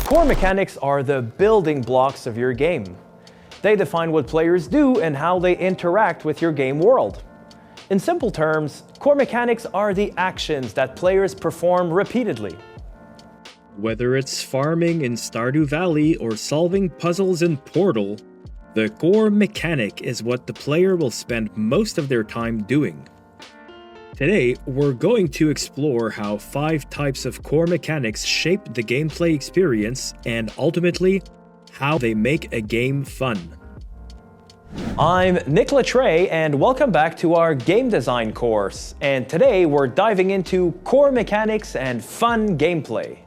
Core mechanics are the building blocks of your game. They define what players do and how they interact with your game world. In simple terms, core mechanics are the actions that players perform repeatedly. Whether it's farming in Stardew Valley or solving puzzles in Portal, the core mechanic is what the player will spend most of their time doing. Today, we're going to explore how 5 types of core mechanics shape the gameplay experience and ultimately, how they make a game fun. I'm Nick Latray and welcome back to our game design course. And today we're diving into core mechanics and fun gameplay.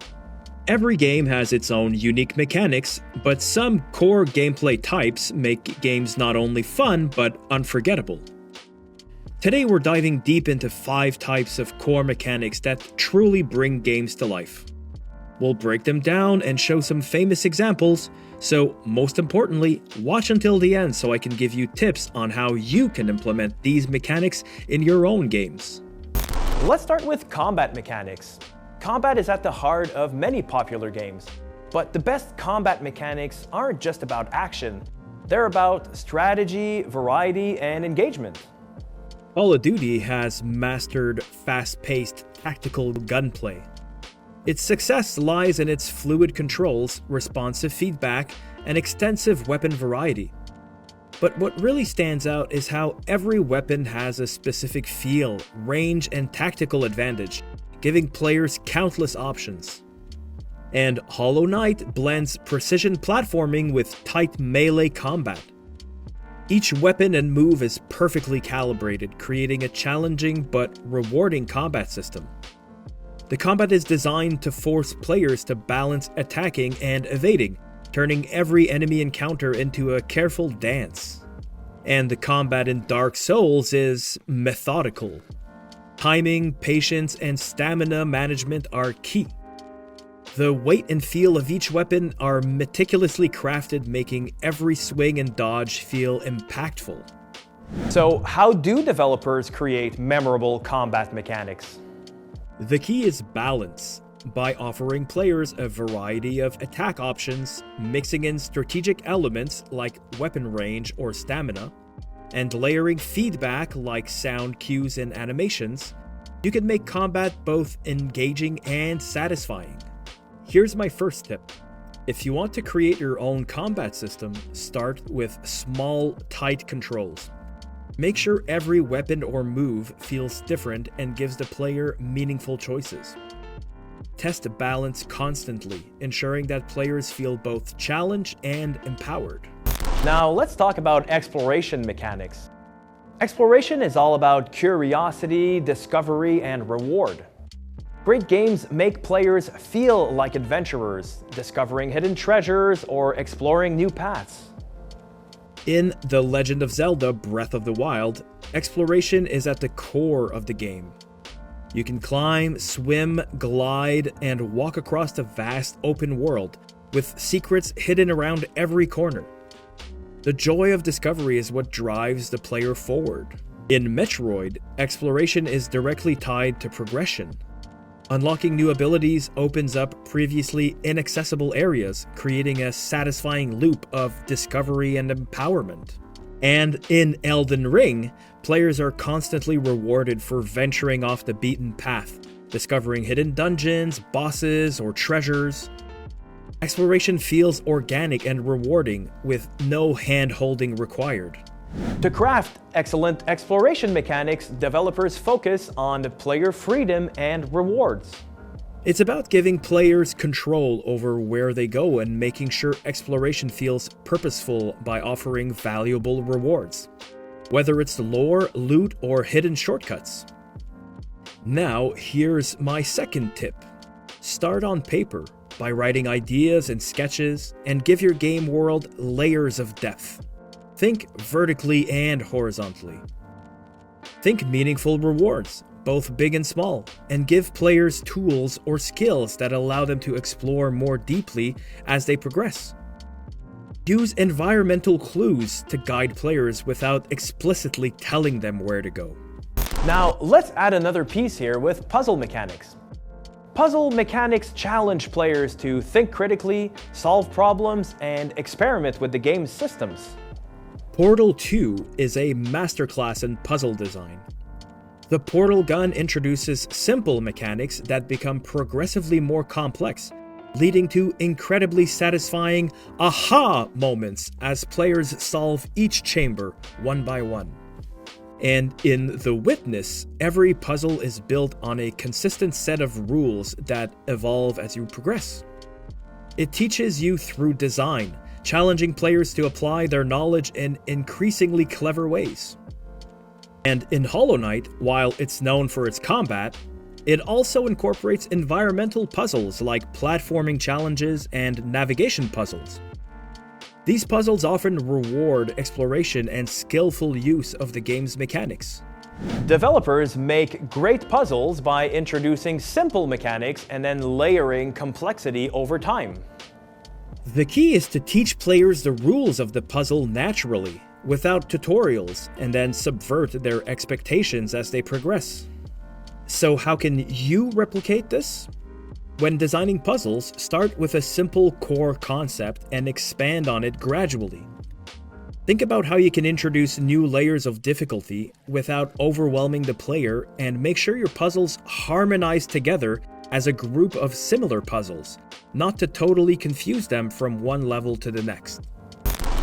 Every game has its own unique mechanics, but some core gameplay types make games not only fun but unforgettable. Today we're diving deep into 5 types of core mechanics that truly bring games to life. We'll break them down and show some famous examples, so most importantly, watch until the end so I can give you tips on how you can implement these mechanics in your own games. Let's start with combat mechanics. Combat is at the heart of many popular games, but the best combat mechanics aren't just about action. They're about strategy, variety, and engagement. Call of Duty has mastered fast-paced tactical gunplay. Its success lies in its fluid controls, responsive feedback, and extensive weapon variety. But what really stands out is how every weapon has a specific feel, range, and tactical advantage, giving players countless options. And Hollow Knight blends precision platforming with tight melee combat. Each weapon and move is perfectly calibrated, creating a challenging but rewarding combat system. The combat is designed to force players to balance attacking and evading, turning every enemy encounter into a careful dance. And the combat in Dark Souls is methodical. Timing, patience, and stamina management are key. The weight and feel of each weapon are meticulously crafted, making every swing and dodge feel impactful. So, how do developers create memorable combat mechanics? The key is balance, by offering players a variety of attack options, mixing in strategic elements like weapon range or stamina, and layering feedback like sound cues and animations. You can make combat both engaging and satisfying. Here's my first tip. If you want to create your own combat system, start with small, tight controls. Make sure every weapon or move feels different and gives the player meaningful choices. Test balance constantly, ensuring that players feel both challenged and empowered. Now let's talk about exploration mechanics. Exploration is all about curiosity, discovery, and reward. Great games make players feel like adventurers, discovering hidden treasures or exploring new paths. In The Legend of Zelda: Breath of the Wild, exploration is at the core of the game. You can climb, swim, glide, and walk across the vast open world, with secrets hidden around every corner. The joy of discovery is what drives the player forward. In Metroid, exploration is directly tied to progression. Unlocking new abilities opens up previously inaccessible areas, creating a satisfying loop of discovery and empowerment. And in Elden Ring, players are constantly rewarded for venturing off the beaten path, discovering hidden dungeons, bosses, or treasures. Exploration feels organic and rewarding, with no hand-holding required. To craft excellent exploration mechanics, developers focus on player freedom and rewards. It's about giving players control over where they go and making sure exploration feels purposeful by offering valuable rewards, whether it's lore, loot, or hidden shortcuts. Now, here's my second tip. Start on paper by writing ideas and sketches, and give your game world layers of depth. Think vertically and horizontally. Think meaningful rewards, both big and small, and give players tools or skills that allow them to explore more deeply as they progress. Use environmental clues to guide players without explicitly telling them where to go. Now, let's add another piece here with puzzle mechanics. Puzzle mechanics challenge players to think critically, solve problems, and experiment with the game's systems. Portal 2 is a masterclass in puzzle design. The portal gun introduces simple mechanics that become progressively more complex, leading to incredibly satisfying aha moments as players solve each chamber one by one. And in The Witness, every puzzle is built on a consistent set of rules that evolve as you progress. It teaches you through design, challenging players to apply their knowledge in increasingly clever ways. And in Hollow Knight, while it's known for its combat, it also incorporates environmental puzzles like platforming challenges and navigation puzzles. These puzzles often reward exploration and skillful use of the game's mechanics. Developers make great puzzles by introducing simple mechanics and then layering complexity over time. The key is to teach players the rules of the puzzle naturally, without tutorials, and then subvert their expectations as they progress. So how can you replicate this? When designing puzzles, start with a simple core concept and expand on it gradually. Think about how you can introduce new layers of difficulty without overwhelming the player, and make sure your puzzles harmonize together as a group of similar puzzles, not to totally confuse them from one level to the next.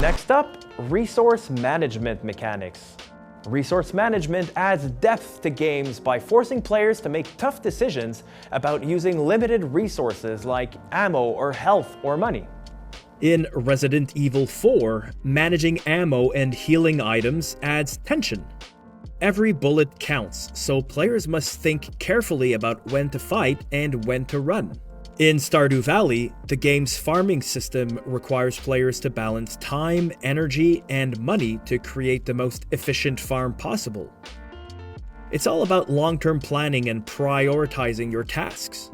Next up, resource management mechanics. Resource management adds depth to games by forcing players to make tough decisions about using limited resources like ammo or health or money. In Resident Evil 4, managing ammo and healing items adds tension. Every bullet counts, so players must think carefully about when to fight and when to run. In Stardew Valley, the game's farming system requires players to balance time, energy, and money to create the most efficient farm possible. It's all about long-term planning and prioritizing your tasks.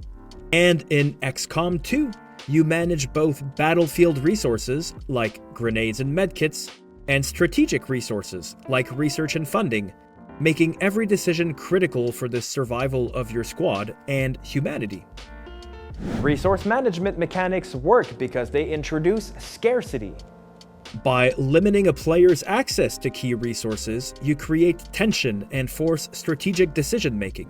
And in XCOM 2, you manage both battlefield resources, like grenades and medkits, and strategic resources, like research and funding, making every decision critical for the survival of your squad and humanity. Resource management mechanics work because they introduce scarcity. By limiting a player's access to key resources, you create tension and force strategic decision-making.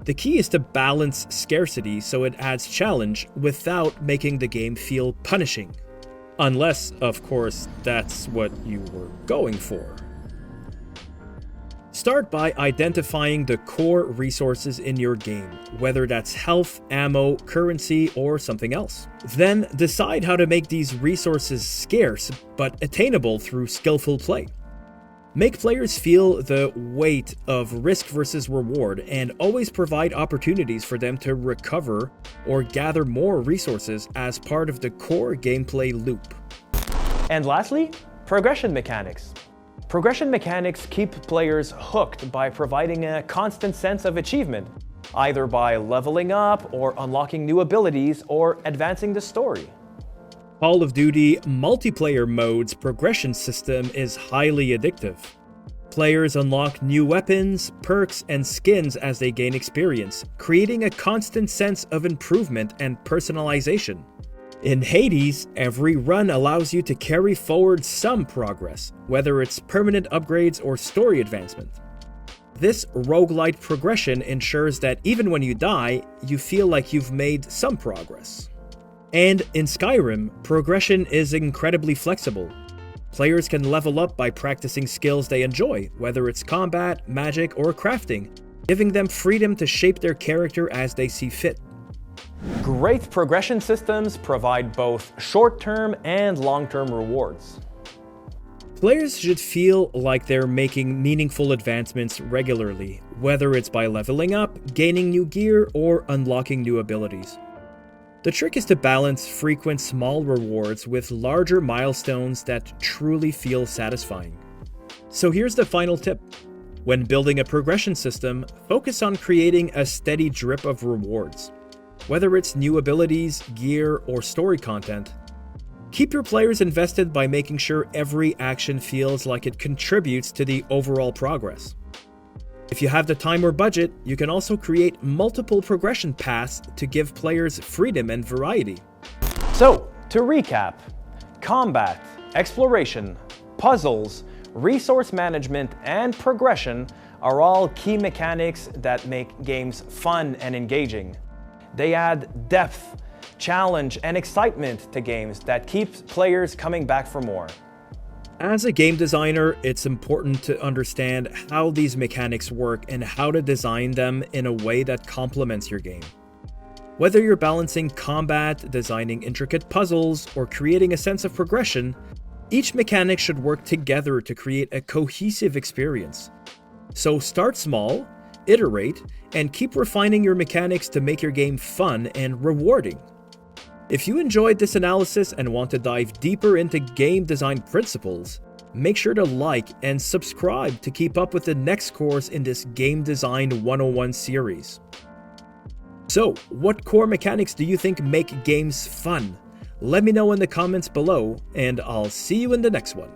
The key is to balance scarcity so it adds challenge without making the game feel punishing. Unless, of course, that's what you were going for. Start by identifying the core resources in your game, whether that's health, ammo, currency, or something else. Then decide how to make these resources scarce, but attainable through skillful play. Make players feel the weight of risk versus reward, and always provide opportunities for them to recover or gather more resources as part of the core gameplay loop. And lastly, progression mechanics. Progression mechanics keep players hooked by providing a constant sense of achievement, either by leveling up or unlocking new abilities or advancing the story. Call of Duty multiplayer mode's progression system is highly addictive. Players unlock new weapons, perks, and skins as they gain experience, creating a constant sense of improvement and personalization. In Hades, every run allows you to carry forward some progress, whether it's permanent upgrades or story advancement. This roguelite progression ensures that even when you die, you feel like you've made some progress. And in Skyrim, progression is incredibly flexible. Players can level up by practicing skills they enjoy, whether it's combat, magic, or crafting, giving them freedom to shape their character as they see fit. Great progression systems provide both short-term and long-term rewards. Players should feel like they're making meaningful advancements regularly, whether it's by leveling up, gaining new gear, or unlocking new abilities. The trick is to balance frequent small rewards with larger milestones that truly feel satisfying. So here's the final tip. When building a progression system, focus on creating a steady drip of rewards. Whether it's new abilities, gear, or story content, keep your players invested by making sure every action feels like it contributes to the overall progress. If you have the time or budget, you can also create multiple progression paths to give players freedom and variety. So, to recap, combat, exploration, puzzles, resource management, and progression are all key mechanics that make games fun and engaging. They add depth, challenge, and excitement to games that keeps players coming back for more. As a game designer, it's important to understand how these mechanics work and how to design them in a way that complements your game. Whether you're balancing combat, designing intricate puzzles, or creating a sense of progression, each mechanic should work together to create a cohesive experience. So start small, iterate, and keep refining your mechanics to make your game fun and rewarding. If you enjoyed this analysis and want to dive deeper into game design principles, make sure to like and subscribe to keep up with the next course in this Game Design 101 series. So, what core mechanics do you think make games fun? Let me know in the comments below, and I'll see you in the next one.